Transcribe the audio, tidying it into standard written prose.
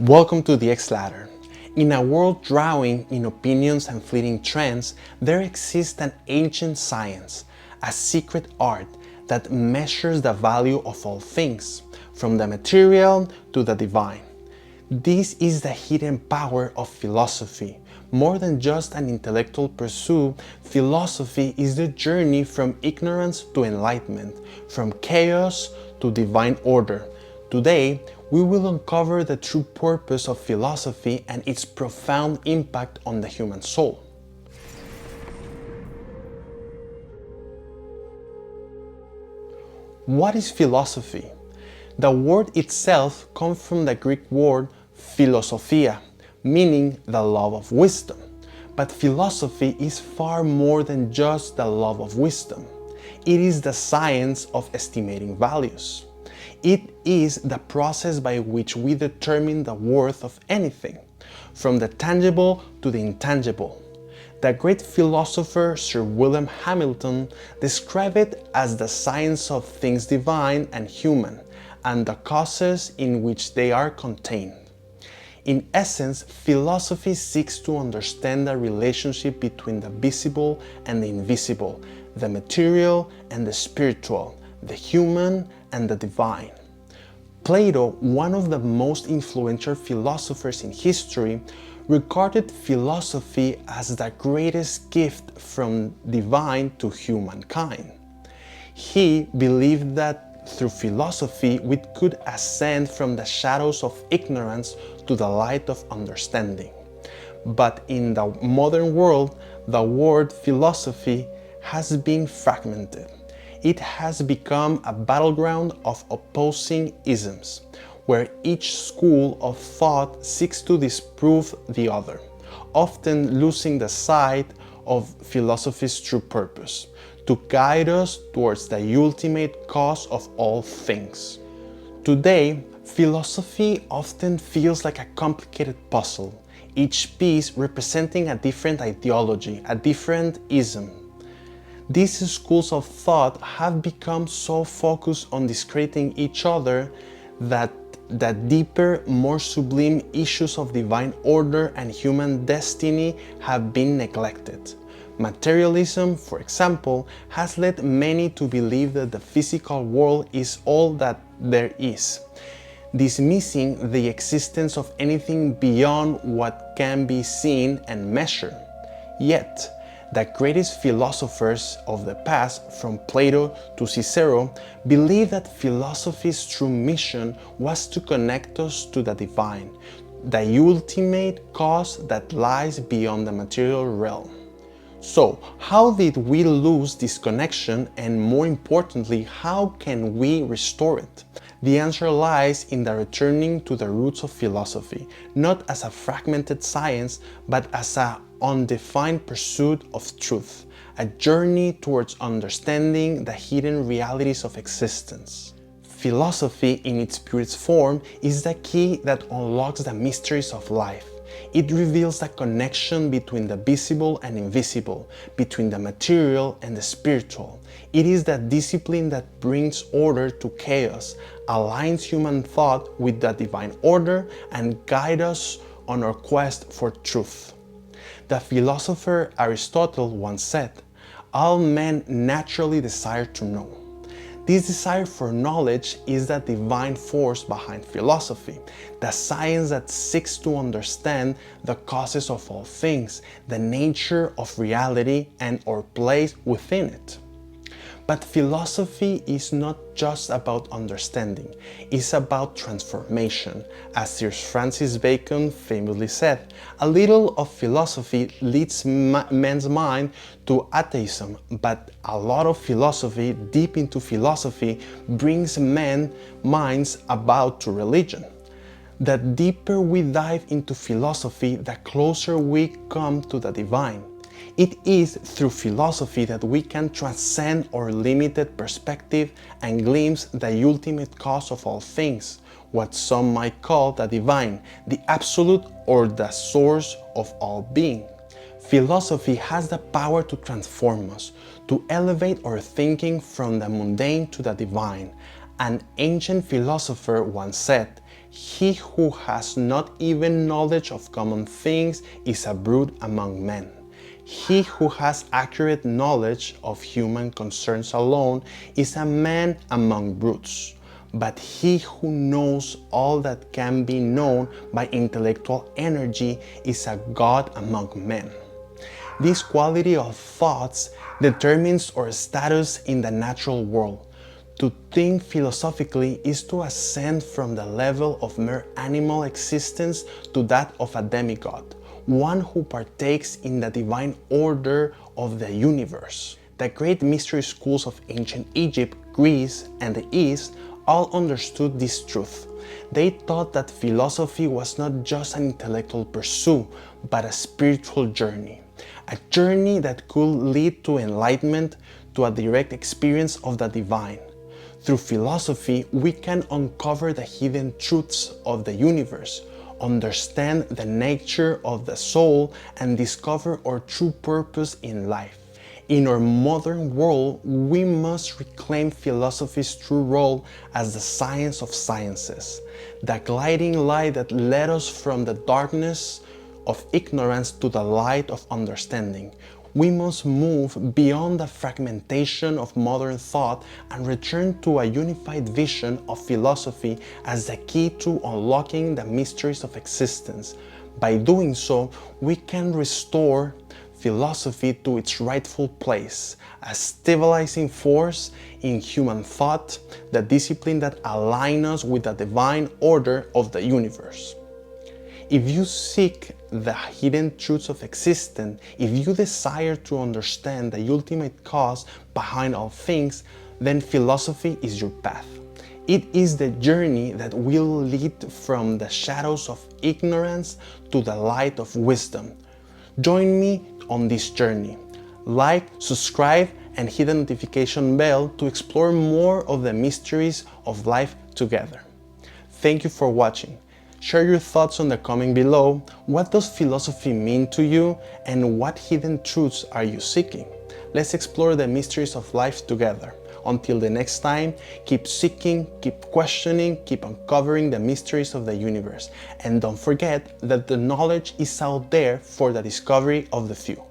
Welcome to the X-Ladder. In a world drowning in opinions and fleeting trends, there exists an ancient science, a secret art that measures the value of all things, from the material to the divine. This is the hidden power of philosophy. More than just an intellectual pursuit, philosophy is the journey from ignorance to enlightenment, from chaos to divine order. Today, we will uncover the true purpose of philosophy and its profound impact on the human soul. What is philosophy? The word itself comes from the Greek word philosophia, meaning the love of wisdom. But philosophy is far more than just the love of wisdom. It is the science of estimating values. It is the process by which we determine the worth of anything, from the tangible to the intangible. The great philosopher Sir William Hamilton described it as the science of things divine and human, and the causes in which they are contained. In essence, philosophy seeks to understand the relationship between the visible and the invisible, the material and the spiritual, the human and the divine. Plato, one of the most influential philosophers in history, regarded philosophy as the greatest gift from divine to humankind. He believed that through philosophy we could ascend from the shadows of ignorance to the light of understanding. But in the modern world, the word philosophy has been fragmented. It has become a battleground of opposing isms, where each school of thought seeks to disprove the other, often losing the sight of philosophy's true purpose, to guide us towards the ultimate cause of all things. Today, philosophy often feels like a complicated puzzle, each piece representing a different ideology, a different ism. These schools of thought have become so focused on discrediting each other that the deeper, more sublime issues of divine order and human destiny have been neglected. Materialism, for example, has led many to believe that the physical world is all that there is, dismissing the existence of anything beyond what can be seen and measured. Yet, the greatest philosophers of the past, from Plato to Cicero, believed that philosophy's true mission was to connect us to the divine, the ultimate cause that lies beyond the material realm. So, how did we lose this connection, and more importantly, how can we restore it? The answer lies in the returning to the roots of philosophy, not as a fragmented science, but as an undefined pursuit of truth, a journey towards understanding the hidden realities of existence. Philosophy, in its purest form, is the key that unlocks the mysteries of life. It reveals the connection between the visible and invisible, between the material and the spiritual. It is the discipline that brings order to chaos, aligns human thought with the divine order, and guides us on our quest for truth. The philosopher Aristotle once said, "All men naturally desire to know." This desire for knowledge is the divine force behind philosophy, the science that seeks to understand the causes of all things, the nature of reality, and our place within it. But philosophy is not just about understanding, it's about transformation. As Sir Francis Bacon famously said, "A little of philosophy leads man's mind to atheism, but a lot of philosophy, deep into philosophy, brings men's minds about to religion." The deeper we dive into philosophy, the closer we come to the divine. It is through philosophy that we can transcend our limited perspective and glimpse the ultimate cause of all things, what some might call the divine, the absolute, or the source of all being. Philosophy has the power to transform us, to elevate our thinking from the mundane to the divine. An ancient philosopher once said, He who has not even knowledge of common things is a brute among men. He who has accurate knowledge of human concerns alone is a man among brutes. But he who knows all that can be known by intellectual energy is a god among men. This quality of thoughts determines our status in the natural world. To think philosophically is to ascend from the level of mere animal existence to that of a demigod, one who partakes in the divine order of the universe. The great mystery schools of ancient Egypt, Greece, and the East all understood this truth. They thought that philosophy was not just an intellectual pursuit, but a spiritual journey. A journey that could lead to enlightenment, to a direct experience of the divine. Through philosophy, we can uncover the hidden truths of the universe, understand the nature of the soul, and discover our true purpose in life. In our modern world, we must reclaim philosophy's true role as the science of sciences, the guiding light that led us from the darkness of ignorance to the light of understanding. We must move beyond the fragmentation of modern thought and return to a unified vision of philosophy as the key to unlocking the mysteries of existence. By doing so, we can restore philosophy to its rightful place, a stabilizing force in human thought, the discipline that aligns us with the divine order of the universe. If you seek the hidden truths of existence, if you desire to understand the ultimate cause behind all things, then philosophy is your path. It is the journey that will lead from the shadows of ignorance to the light of wisdom. Join me on this journey. Like, subscribe, and hit the notification bell to explore more of the mysteries of life together. Thank you for watching. Share your thoughts on the comment below. What does philosophy mean to you, and what hidden truths are you seeking? Let's explore the mysteries of life together. Until the next time, keep seeking, keep questioning, keep uncovering the mysteries of the universe. And don't forget that the knowledge is out there for the discovery of the few.